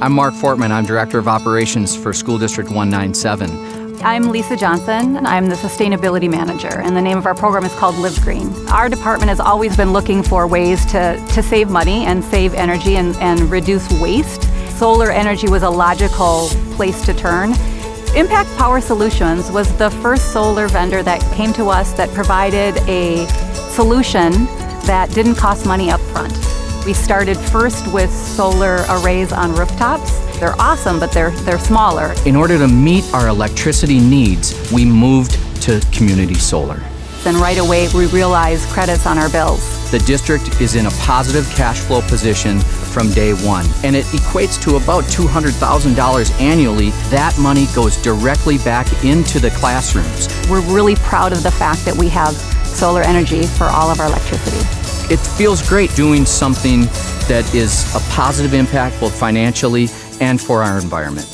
I'm Mark Fortman. I'm Director of Operations for School District 197. I'm Lisa Johnson. I'm the Sustainability Manager, and the name of our program is called Live Green. Our department has always been looking for ways to save money and save energy and reduce waste. Solar energy was a logical place to turn. Impact Power Solutions was the first solar vendor that came to us that provided a solution that didn't cost money up front. We started first with solar arrays on rooftops. They're awesome, but they're smaller. In order to meet our electricity needs, we moved to community solar. Then right away, we realized credits on our bills. The district is in a positive cash flow position from day one, and it equates to about $200,000 annually. That money goes directly back into the classrooms. We're really proud of the fact that we have solar energy for all of our electricity. It feels great doing something that is a positive impact both financially and for our environment.